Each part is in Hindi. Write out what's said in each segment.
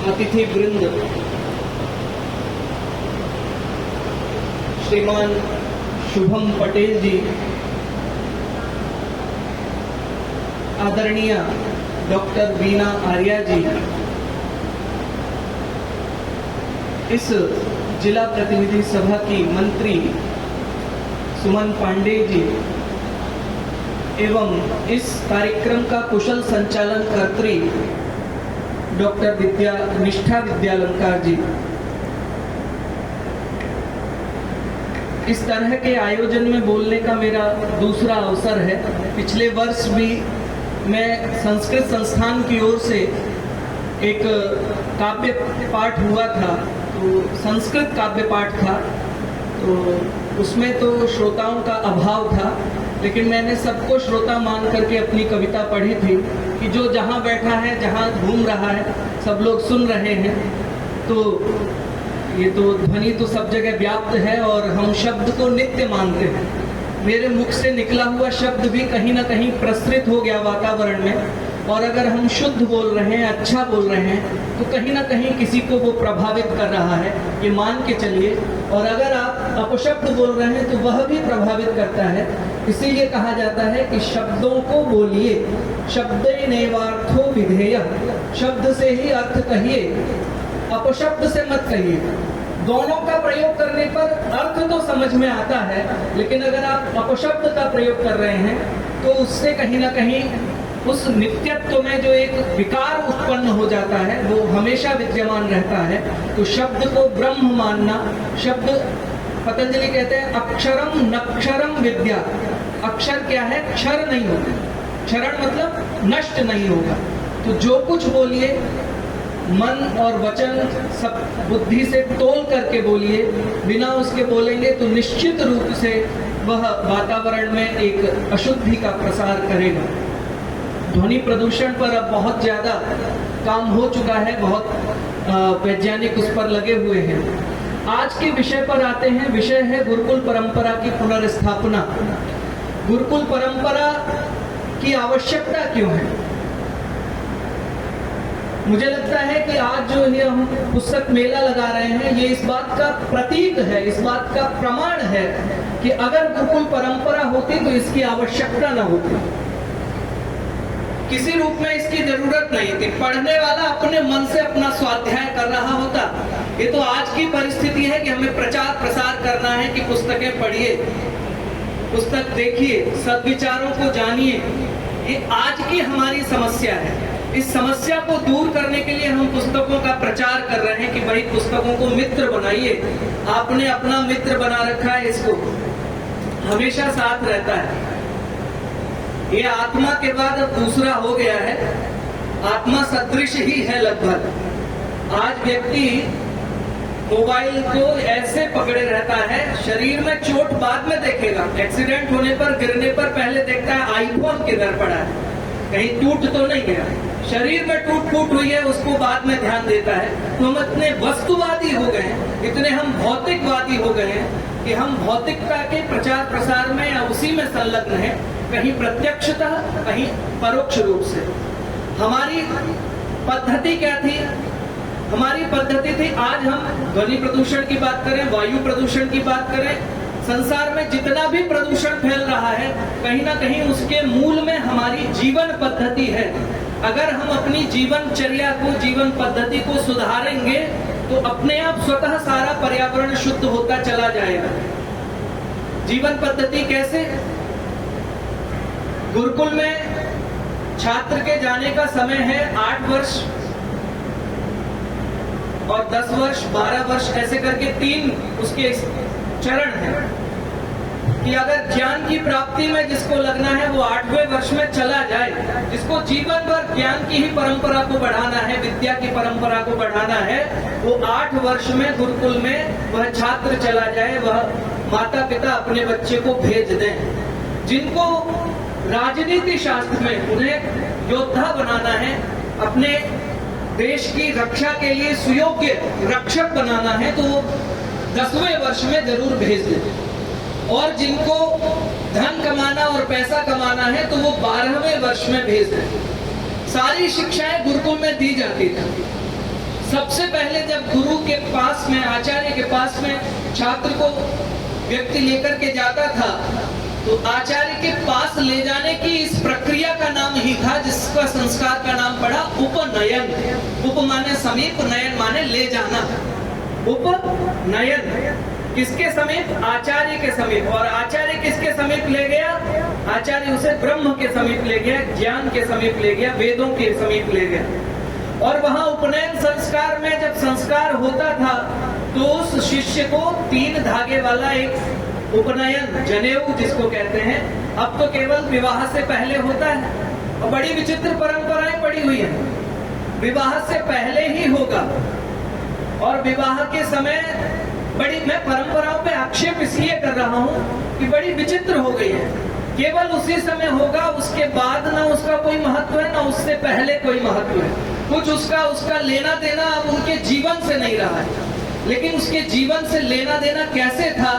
अतिथि वृंद, श्रीमान शुभम पटेल जी, आदरणीय डॉक्टर वीना आर्या जी, इस जिला प्रतिनिधि सभा की मंत्री सुमन पांडे जी एवं इस कार्यक्रम का कुशल संचालन कर्त्री डॉक्टर निष्ठा विद्यालंकार जी, इस तरह के आयोजन में बोलने का मेरा दूसरा अवसर है। पिछले वर्ष भी मैं संस्कृत संस्थान की ओर से एक काव्य पाठ हुआ था, तो संस्कृत काव्य पाठ था, तो उसमें तो श्रोताओं का अभाव था, लेकिन मैंने सबको श्रोता मान करके अपनी कविता पढ़ी थी कि जो जहाँ बैठा है, जहाँ घूम रहा है, सब लोग सुन रहे हैं। तो ये तो ध्वनि तो सब जगह व्याप्त है और हम शब्द को नित्य मानते हैं। मेरे मुख से निकला हुआ शब्द भी कहीं ना कहीं प्रसरित हो गया वातावरण में, और अगर हम शुद्ध बोल रहे हैं, अच्छा बोल रहे हैं, तो कहीं ना कहीं किसी को वो प्रभावित कर रहा है, ये मान के चलिए। और अगर आप अपशब्द बोल रहे हैं तो वह भी प्रभावित करता है। इसीलिए कहा जाता है कि शब्दों को बोलिए, शब्देनैवार्थो विधेयः, शब्द से ही अर्थ कहिए, अपशब्द से मत कहिए। दोनों का प्रयोग करने पर अर्थ तो समझ में आता है, लेकिन अगर आप अपशब्द का प्रयोग कर रहे हैं तो उससे कहीं ना कहीं उस नित्यत्व में जो एक विकार उत्पन्न हो जाता है वो हमेशा विद्यमान रहता है। तो शब्द को ब्रह्म मानना, शब्द पतंजलि कहते हैं अक्षरम नक्षरम विद्या, अक्षर क्या है, क्षर नहीं होगा, क्षरण मतलब नष्ट नहीं होगा। तो जो कुछ बोलिए मन और वचन सब बुद्धि से तोल करके बोलिए, बिना उसके बोलेंगे तो निश्चित रूप से वह वातावरण में एक अशुद्धि का प्रसार करेगा। ध्वनि प्रदूषण पर अब बहुत ज्यादा काम हो चुका है, बहुत वैज्ञानिक उस पर लगे हुए हैं। आज के विषय पर आते हैं। विषय है गुरुकुल परंपरा की पुनर्स्थापना। गुरुकुल परंपरा की आवश्यकता क्यों है? मुझे लगता है कि आज जो ये हम पुस्तक मेला लगा रहे हैं, ये इस बात का प्रतीक है, इस बात का प्रमाण है कि अगर गुरुकुल परंपरा होती तो इसकी आवश्यकता न होती, किसी रूप में इसकी जरूरत नहीं थी। पढ़ने वाला अपने मन से अपना स्वाध्याय कर रहा होता। ये तो आज की परिस्थिति है कि हमें प्रचार प्रसार करना है कि पुस्तकें पढ़िए, पुस्तक देखिए, सद्विचारों को जानिए। ये आज की हमारी समस्या है। इस समस्या को दूर करने के लिए हम पुस्तकों का प्रचार कर रहे हैं कि भाई पुस्तकों को मित्र बनाइए। आपने अपना मित्र बना रखा है, इसको हमेशा साथ रहता है। ये आत्मा के बाद अब दूसरा हो गया है, आत्मा सदृश ही है लगभग। आज व्यक्ति मोबाइल को ऐसे पकड़े रहता है, शरीर में चोट बाद में देखेगा, एक्सीडेंट होने पर, गिरने पर पहले देखता है आईफोन किधर पड़ा है, कहीं टूट तो नहीं गया। शरीर में टूट फूट हुई है उसको बाद में ध्यान देता है। तो हम इतने वस्तुवादी हो गए हैं, इतने हम भौतिकवादी हो गए हैं कि हम भौतिकता के प्रचार प्रसार में या उसी में संलग्न हैं, कहीं प्रत्यक्षतः, कहीं परोक्ष रूप से। हमारी पद्धति क्या थी? हमारी पद्धति थी, आज हम ध्वनि प्रदूषण की बात करें, वायु प्रदूषण की बात करें, संसार में जितना भी प्रदूषण फैल रहा है, कहीं ना कहीं उसके मूल में हमारी जीवन पद्धति है। अगर हम अपनी जीवनचर्या को, जीवन पद्धति को सुधारेंगे तो अपने आप स्वतः सारा पर्यावरण शुद्ध होता चला जाएगा। जीवन पद्धति कैसे? गुरुकुल में छात्र के जाने का समय है 8 वर्ष और 10 वर्ष, 12 वर्ष, ऐसे करके 3 उसके चरण हैं कि अगर ज्ञान की प्राप्ति में जिसको लगना है वो 8वें वर्ष में चला जाए। जिसको जीवन भर ज्ञान की ही परंपरा को बढ़ाना है, विद्या की परंपरा को बढ़ाना है, वो 8 वर्ष में गुरुकुल में वह छात्र चला जाए, वह माता पिता अपने बच्चे को भेज दें। जिनको राजनीति शास्त्र में उन्हें योद्धा बनाना है, अपने देश की रक्षा के लिए सुयोग्य रक्षक बनाना है, तो वो 10वें वर्ष में जरूर भेज दें। और जिनको धन कमाना और पैसा कमाना है तो वो 12वें वर्ष में भेज दें। सारी शिक्षाएं गुरुकुल में दी जाती थी, सबसे पहले जब गुरु के पास में, आचार्य के पास में छात्र को व्यक्ति लेकर के जाता था, तो आचार्य के पास ले जाने की इस प्रक्रिया का नाम ही था, जिसका संस्कार का नाम पड़ा उपनयन। उप माने समीप, नयन माने ले जाना। उपनयन किसके समीप? आचार्य के समीप। और आचार्य किसके समीप ले गया? आचार्य उसे ब्रह्म के समीप ले गया, ज्ञान के समीप ले गया, वेदों के समीप ले गया। और वहां उपनयन संस्कार में जब संस्कार होता था तो उस शिष्य को 3 धागे वाला एक उपनयन, जनेऊ जिसको कहते हैं, अब तो केवल विवाह से पहले होता है और बड़ी विचित्र परंपराएं पड़ी हुई है। विवाह से पहले ही होगा और विवाह के समय बड़ी, मैं परंपराओं पे आक्षेप इसलिए कर रहा हूँ कि बड़ी विचित्र हो गई है। केवल उसी समय होगा, उसके बाद ना उसका कोई महत्व है, ना उससे पहले कोई महत्व है। कुछ उसका लेना देना अब उनके जीवन से नहीं रहा है। लेकिन उसके जीवन से लेना देना कैसे था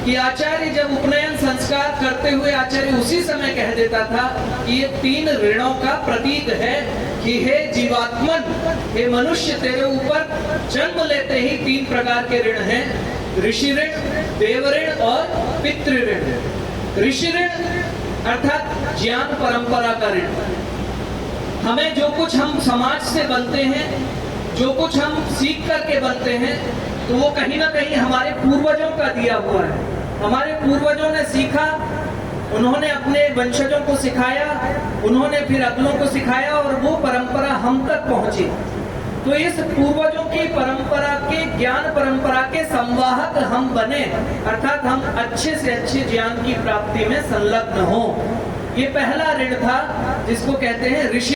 कि आचार्य जब उपनयन संस्कार करते हुए आचार्य उसी समय कह देता था कि ये 3 ऋणों का प्रतीक है कि हे जीवात्मन, हे मनुष्य, तेरे ऊपर जन्म लेते ही 3 प्रकार के ऋण हैं, ऋषि ऋण, देव ऋण और पितृ ऋण। ऋषि ऋण अर्थात ज्ञान परंपरा का ऋण। हमें जो कुछ हम समाज से बनते हैं, जो कुछ हम सीख करके बनते हैं, तो वो कहीं ना कहीं हमारे पूर्वजों का दिया हुआ है। हमारे पूर्वजों ने सीखा, उन्होंने अपने वंशजों को सिखाया, उन्होंने फिर अगलों को सिखाया और वो परंपरा हम तक पहुंची। तो इस पूर्वजों की परंपरा के, ज्ञान परंपरा के संवाहक हम बने, अर्थात हम अच्छे से अच्छे ज्ञान की प्राप्ति में संलग्न हो। ये पहला ऋण था जिसको कहते हैं ऋषि